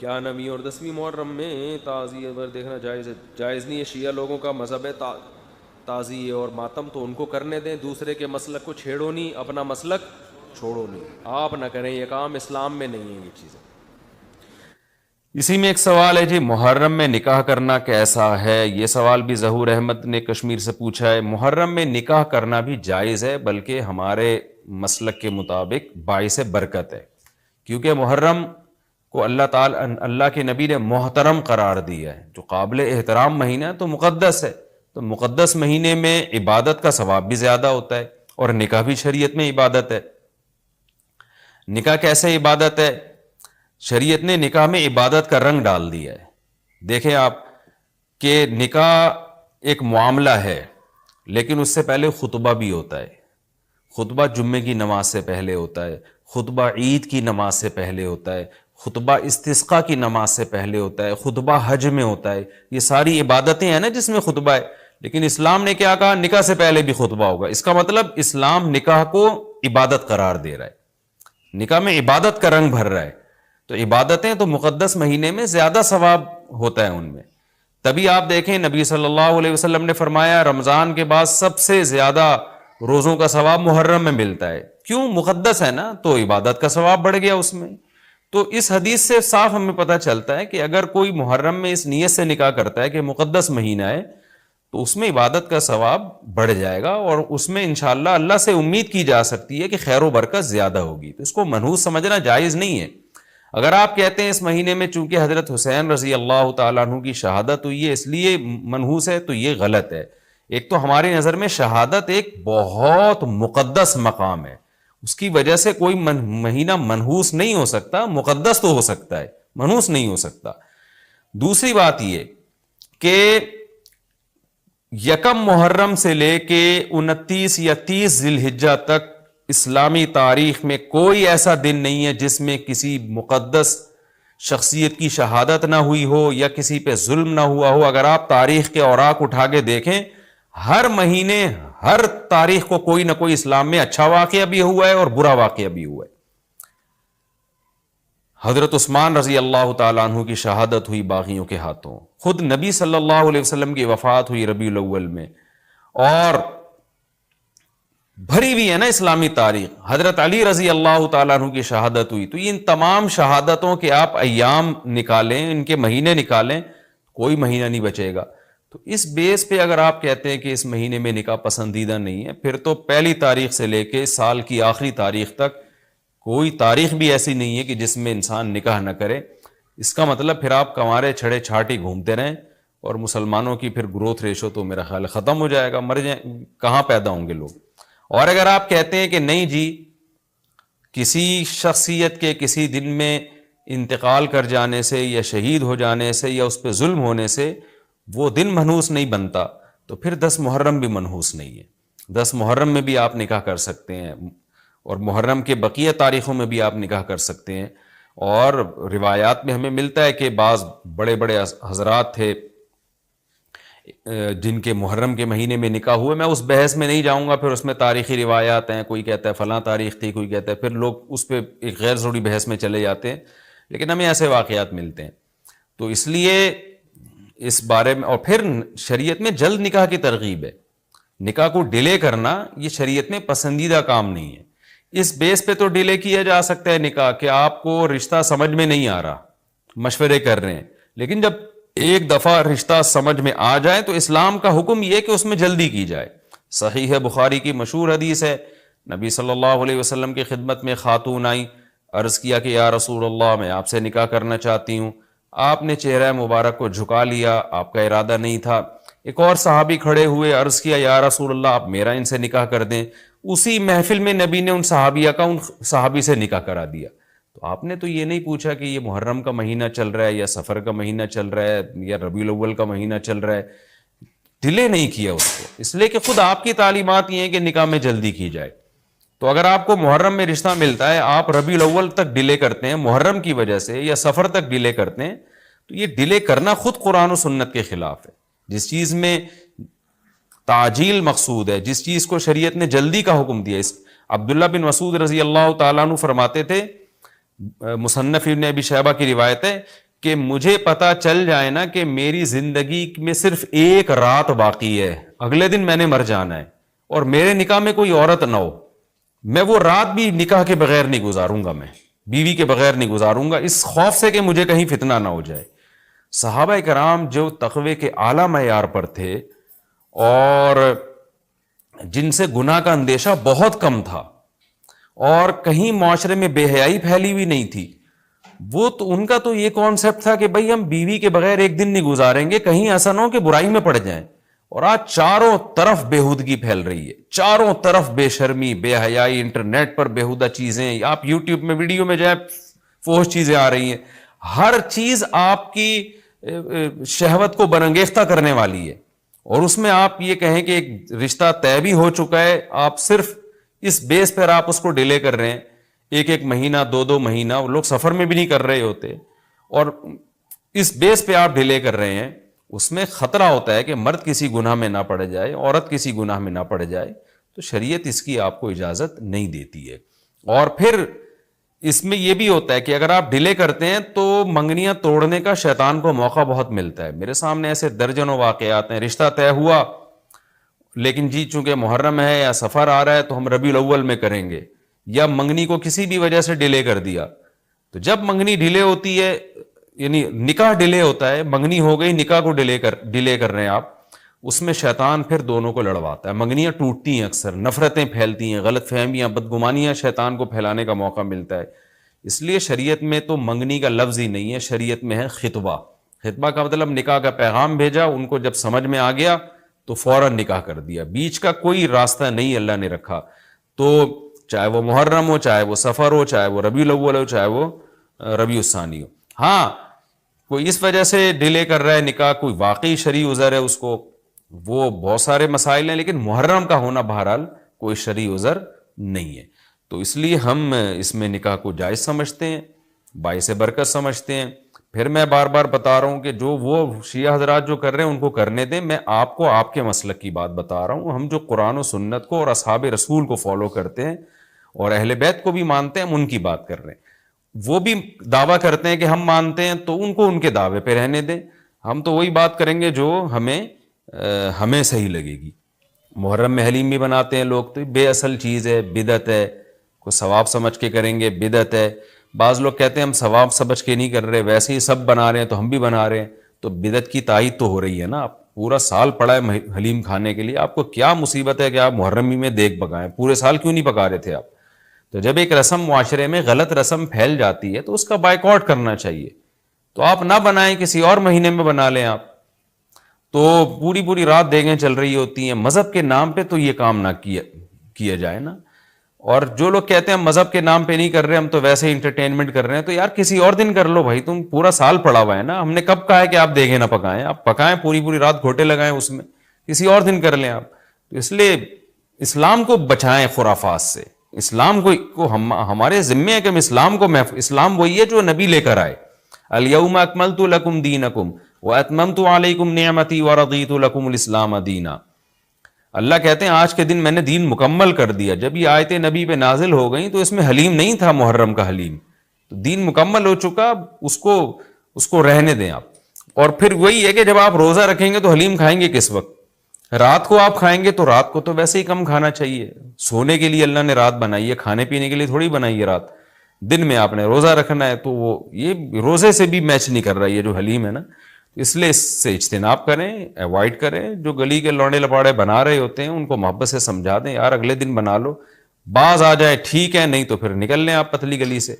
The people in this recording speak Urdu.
کیا 9ویں اور 10ویں محرم میں تعزیے پر دیکھنا جائز ہے؟ جائز نہیں ہے، شیعہ لوگوں کا مذہب ہے تعزیے اور ماتم، تو ان کو کرنے دیں، دوسرے کے مسلک کو چھیڑو نہیں، اپنا مسلک چھوڑو نہیں، آپ نہ کریں یہ کام، اسلام میں نہیں ہے یہ چیزیں۔ اسی میں ایک سوال ہے جی، محرم میں نکاح کرنا کیسا ہے؟ یہ سوال بھی ظہور احمد نے کشمیر سے پوچھا ہے۔ محرم میں نکاح کرنا بھی جائز ہے، بلکہ ہمارے مسلک کے مطابق باعث برکت ہے، کیونکہ محرم کو اللہ کے نبی نے محترم قرار دیا ہے، جو قابل احترام مہینہ ہے تو مقدس ہے، تو مقدس مہینے میں عبادت کا ثواب بھی زیادہ ہوتا ہے، اور نکاح بھی شریعت میں عبادت ہے۔ نکاح کیسے عبادت ہے؟ شریعت نے نکاح میں عبادت کا رنگ ڈال دیا ہے۔ دیکھیں آپ کہ نکاح ایک معاملہ ہے، لیکن اس سے پہلے خطبہ بھی ہوتا ہے، خطبہ جمعے کی نماز سے پہلے ہوتا ہے، خطبہ عید کی نماز سے پہلے ہوتا ہے، خطبہ استسقاء کی نماز سے پہلے ہوتا ہے، خطبہ حج میں ہوتا ہے، یہ ساری عبادتیں ہیں نا جس میں خطبہ ہے، لیکن اسلام نے کیا کہا؟ نکاح سے پہلے بھی خطبہ ہوگا۔ اس کا مطلب اسلام نکاح کو عبادت قرار دے رہا ہے، نکاح میں عبادت کا رنگ بھر رہا ہے، تو عبادتیں تو مقدس مہینے میں زیادہ ثواب ہوتا ہے ان میں۔ تبھی آپ دیکھیں نبی صلی اللہ علیہ وسلم نے فرمایا رمضان کے بعد سب سے زیادہ روزوں کا ثواب محرم میں ملتا ہے، کیوں؟ مقدس ہے نا، تو عبادت کا ثواب بڑھ گیا اس میں۔ تو اس حدیث سے صاف ہمیں پتہ چلتا ہے کہ اگر کوئی محرم میں اس نیت سے نکاح کرتا ہے کہ مقدس مہینہ ہے، تو اس میں عبادت کا ثواب بڑھ جائے گا، اور اس میں انشاءاللہ اللہ سے امید کی جا سکتی ہے کہ خیر و برکت زیادہ ہوگی، تو اس کو منحوس سمجھنا جائز نہیں ہے۔ اگر آپ کہتے ہیں اس مہینے میں چونکہ حضرت حسین رضی اللہ تعالیٰ عنہ کی شہادت ہوئی ہے اس لیے منحوس ہے، تو یہ غلط ہے۔ ایک تو ہماری نظر میں شہادت ایک بہت مقدس مقام ہے، اس کی وجہ سے کوئی مہینہ منحوس نہیں ہو سکتا، مقدس تو ہو سکتا ہے، منحوس نہیں ہو سکتا۔ دوسری بات یہ کہ یکم محرم سے لے کے 29 یا 30 ذی الحجہ تک اسلامی تاریخ میں کوئی ایسا دن نہیں ہے جس میں کسی مقدس شخصیت کی شہادت نہ ہوئی ہو یا کسی پہ ظلم نہ ہوا ہو۔ اگر آپ تاریخ کے اوراق اٹھا کے دیکھیں، ہر مہینے ہر تاریخ کو کوئی نہ کوئی اسلام میں اچھا واقعہ بھی ہوا ہے اور برا واقعہ بھی ہوا ہے۔ حضرت عثمان رضی اللہ تعالیٰ عنہ کی شہادت ہوئی باغیوں کے ہاتھوں، خود نبی صلی اللہ علیہ وسلم کی وفات ہوئی ربیع الاول میں، اور بھری ہوئی ہے نا اسلامی تاریخ۔ حضرت علی رضی اللہ تعالیٰ عنہ کی شہادت ہوئی، تو ان تمام شہادتوں کے آپ ایام نکالیں، ان کے مہینے نکالیں، کوئی مہینہ نہیں بچے گا۔ تو اس بیس پہ اگر آپ کہتے ہیں کہ اس مہینے میں نکاح پسندیدہ نہیں ہے، پھر تو پہلی تاریخ سے لے کے سال کی آخری تاریخ تک کوئی تاریخ بھی ایسی نہیں ہے کہ جس میں انسان نکاح نہ کرے۔ اس کا مطلب پھر آپ کنوارے چھڑے چھاٹی گھومتے رہیں، اور مسلمانوں کی پھر گروتھ ریشو تو میرا خیال ختم ہو جائے گا، مر جائیں، کہاں پیدا ہوں گے لوگ۔ اور اگر آپ کہتے ہیں کہ نہیں جی کسی شخصیت کے کسی دن میں انتقال کر جانے سے یا شہید ہو جانے سے یا اس پہ ظلم ہونے سے وہ دن منحوس نہیں بنتا، تو پھر 10 محرم بھی منحوس نہیں ہے۔ 10 محرم میں بھی آپ نکاح کر سکتے ہیں، اور محرم کے بقیہ تاریخوں میں بھی آپ نکاح کر سکتے ہیں۔ اور روایات میں ہمیں ملتا ہے کہ بعض بڑے بڑے حضرات تھے جن کے محرم کے مہینے میں نکاح ہوئے، میں اس بحث میں نہیں جاؤں گا، پھر اس میں تاریخی روایات ہیں، کوئی کہتا ہے فلاں تاریخ تھی، کوئی کہتا ہے، پھر لوگ اس پہ ایک غیر ضروری بحث میں چلے جاتے ہیں، لیکن ہمیں ایسے واقعات ملتے ہیں۔ تو اس لیے اس بارے میں، اور پھر شریعت میں جلد نکاح کی ترغیب ہے، نکاح کو ڈیلے کرنا یہ شریعت میں پسندیدہ کام نہیں ہے۔ اس بیس پہ تو ڈیلے کیا جا سکتا ہے نکاح کہ آپ کو رشتہ سمجھ میں نہیں آ رہا، مشورے کر رہے ہیں، لیکن جب ایک دفعہ رشتہ سمجھ میں آ جائے تو اسلام کا حکم یہ کہ اس میں جلدی کی جائے۔ صحیح ہے، بخاری کی مشہور حدیث ہے، نبی صلی اللہ علیہ وسلم کی خدمت میں خاتون آئیں، عرض کیا کہ یا رسول اللہ میں آپ سے نکاح کرنا چاہتی ہوں۔ آپ نے چہرہ مبارک کو جھکا لیا، آپ کا ارادہ نہیں تھا۔ ایک اور صحابی کھڑے ہوئے، عرض کیا یا رسول اللہ آپ میرا ان سے نکاح کر دیں۔ اسی محفل میں نبی نے ان صحابیہ کا ان صحابی سے نکاح کرا دیا۔ تو آپ نے تو یہ نہیں پوچھا کہ یہ محرم کا مہینہ چل رہا ہے یا سفر کا مہینہ چل رہا ہے یا ربیع الاول کا مہینہ چل رہا ہے، ڈیلے نہیں کیا اس کو، اس لیے کہ خود آپ کی تعلیمات یہ ہیں کہ نکاح میں جلدی کی جائے۔ تو اگر آپ کو محرم میں رشتہ ملتا ہے، آپ ربیع الاول تک ڈیلے کرتے ہیں محرم کی وجہ سے یا سفر تک ڈیلے کرتے ہیں، تو یہ ڈیلے کرنا خود قرآن و سنت کے خلاف ہے۔ جس چیز میں تعجیل مقصود ہے، جس چیز کو شریعت نے جلدی کا حکم دیا، عبداللہ بن مسعود رضی اللہ تعالیٰ عنہ فرماتے تھے، مصنف ابن ابی شیبہ کی روایت ہے کہ مجھے پتا چل جائے نا کہ میری زندگی میں صرف ایک رات باقی ہے, اگلے دن میں نے مر جانا ہے, اور میرے نکاح میں کوئی عورت نہ ہو, میں وہ رات بھی نکاح کے بغیر نہیں گزاروں گا, میں بیوی کے بغیر نہیں گزاروں گا, اس خوف سے کہ مجھے کہیں فتنہ نہ ہو جائے. صحابہ کرام جو تقوی کے اعلیٰ معیار پر تھے اور جن سے گناہ کا اندیشہ بہت کم تھا اور کہیں معاشرے میں بے حیائی پھیلی ہوئی نہیں تھی, وہ تو ان کا تو یہ کانسیپٹ تھا کہ بھئی ہم بیوی کے بغیر ایک دن نہیں گزاریں گے, کہیں ایسا نہ ہو کہ برائی میں پڑ جائیں. اور آج چاروں طرف بےہودگی پھیل رہی ہے, چاروں طرف بے شرمی, بے حیائی, انٹرنیٹ پر بےہودہ چیزیں, آپ یوٹیوب میں ویڈیو میں جائیں فحش چیزیں آ رہی ہیں, ہر چیز آپ کی شہوت کو برانگیختہ کرنے والی ہے. اور اس میں آپ یہ کہیں کہ ایک رشتہ طے بھی ہو چکا ہے, آپ صرف اس بیس پر آپ اس کو ڈیلے کر رہے ہیں, ایک مہینہ, دو مہینہ, وہ لوگ سفر میں بھی نہیں کر رہے ہوتے, اور اس بیس پہ آپ ڈیلے کر رہے ہیں. اس میں خطرہ ہوتا ہے کہ مرد کسی گناہ میں نہ پڑ جائے, عورت کسی گناہ میں نہ پڑ جائے, تو شریعت اس کی آپ کو اجازت نہیں دیتی ہے. اور پھر اس میں یہ بھی ہوتا ہے کہ اگر آپ ڈیلے کرتے ہیں تو منگنیاں توڑنے کا شیطان کو موقع بہت ملتا ہے. میرے سامنے ایسے درجنوں واقعات ہیں, رشتہ طے ہوا لیکن جی چونکہ محرم ہے یا سفر آ رہا ہے تو ہم ربیع الاول میں کریں گے, یا منگنی کو کسی بھی وجہ سے ڈیلے کر دیا. تو جب منگنی ڈیلے ہوتی ہے, یعنی نکاح ڈیلے ہوتا ہے, منگنی ہو گئی, نکاح کو ڈیلے کر رہے ہیں آپ, اس میں شیطان پھر دونوں کو لڑواتا ہے. منگنیاں ٹوٹتی ہیں, اکثر نفرتیں پھیلتی ہیں, غلط فہمیاں, بدگمانیاں شیطان کو پھیلانے کا موقع ملتا ہے. اس لیے شریعت میں تو منگنی کا لفظ ہی نہیں ہے, شریعت میں ہے خطبہ. خطبہ کا مطلب نکاح کا پیغام بھیجا, ان کو جب سمجھ میں آ گیا تو فوراً نکاح کر دیا, بیچ کا کوئی راستہ نہیں اللہ نے رکھا. تو چاہے وہ محرم ہو, چاہے وہ سفر ہو, چاہے وہ ربیع الاول ہو, چاہے وہ ربیع الثانی ہو. ہاں کوئی اس وجہ سے ڈیلے کر رہا ہے نکاح, کوئی واقعی شرعی عذر ہے اس کو, وہ بہت سارے مسائل ہیں, لیکن محرم کا ہونا بہرحال کوئی شرعی عذر نہیں ہے. تو اس لیے ہم اس میں نکاح کو جائز سمجھتے ہیں, باعث برکت سمجھتے ہیں. پھر میں بار بار بتا رہا ہوں کہ جو وہ شیعہ حضرات جو کر رہے ہیں ان کو کرنے دیں, میں آپ کو آپ کے مسلک کی بات بتا رہا ہوں. ہم جو قرآن و سنت کو اور اصحاب رسول کو فالو کرتے ہیں اور اہل بیت کو بھی مانتے ہیں, ہم ان کی بات کر رہے ہیں. وہ بھی دعویٰ کرتے ہیں کہ ہم مانتے ہیں, تو ان کو ان کے دعوے پہ رہنے دیں. ہم تو وہی بات کریں گے جو ہمیں صحیح لگے گی. محرم میں حلیم بھی بناتے ہیں لوگ, تو بے اصل چیز ہے, بدعت ہے, کوئی ثواب سمجھ کے کریں گے, بدعت ہے. بعض لوگ کہتے ہیں ہم ثواب سمجھ کے نہیں کر رہے, ویسے ہی سب بنا رہے ہیں تو ہم بھی بنا رہے ہیں. تو بدعت کی تائید تو ہو رہی ہے نا. آپ پورا سال پڑا ہے حلیم کھانے کے لیے, آپ کو کیا مصیبت ہے کہ آپ محرم ہی میں دیگ پکائیں, پورے سال کیوں نہیں پکا رہے تھے آپ؟ تو جب ایک رسم معاشرے میں غلط رسم پھیل جاتی ہے تو اس کا بائیکاٹ کرنا چاہیے. تو آپ نہ بنائیں, کسی اور مہینے میں بنا لیں آپ. تو پوری رات دیگیں چل رہی ہوتی ہیں مذہب کے نام پہ, تو یہ کام نہ کیا جائے نا. اور جو لوگ کہتے ہیں ہم مذہب کے نام پہ نہیں کر رہے, ہم تو ویسے ہی انٹرٹینمنٹ کر رہے ہیں, تو یار کسی اور دن کر لو بھائی, تم پورا سال پڑا ہوا ہے نا. ہم نے کب کہا ہے کہ آپ دیگیں نہ پکائیں؟ آپ پکائیں, پوری رات گھوٹے لگائیں اس میں, کسی اور دن کر لیں آپ. تو اس لیے اسلام کو بچائیں خرافات سے. اسلام کو ہمارے ذمے ہے کہ ہم اسلام کو اسلام وہی ہے جو نبی لے کر آئے. الیوم اکملت لکم دینکم واتممت علیکم نعمتی ورضیت لکم الاسلام دینا. اللہ کہتے ہیں آج کے دن میں نے دین مکمل کر دیا. جب یہ آیتیں نبی پہ نازل ہو گئیں تو اس میں حلیم نہیں تھا, محرم کا حلیم. تو دین مکمل ہو چکا, اس کو رہنے دیں آپ. اور پھر وہی ہے کہ جب آپ روزہ رکھیں گے تو حلیم کھائیں گے کس وقت؟ رات کو آپ کھائیں گے تو رات کو تو ویسے ہی کم کھانا چاہیے. سونے کے لیے اللہ نے رات بنائی ہے, کھانے پینے کے لیے تھوڑی بنائی ہے رات. دن میں آپ نے روزہ رکھنا ہے, تو وہ یہ روزے سے بھی میچ نہیں کر رہا ہے یہ جو حلیم ہے نا. اس لیے اس سے اجتناب کریں, ایوائڈ کریں. جو گلی کے لونڈے لپاڑے بنا رہے ہوتے ہیں ان کو محبت سے سمجھا دیں, یار اگلے دن بنا لو, باز آ جائے ٹھیک ہے, نہیں تو پھر نکل لیں آپ پتلی گلی سے.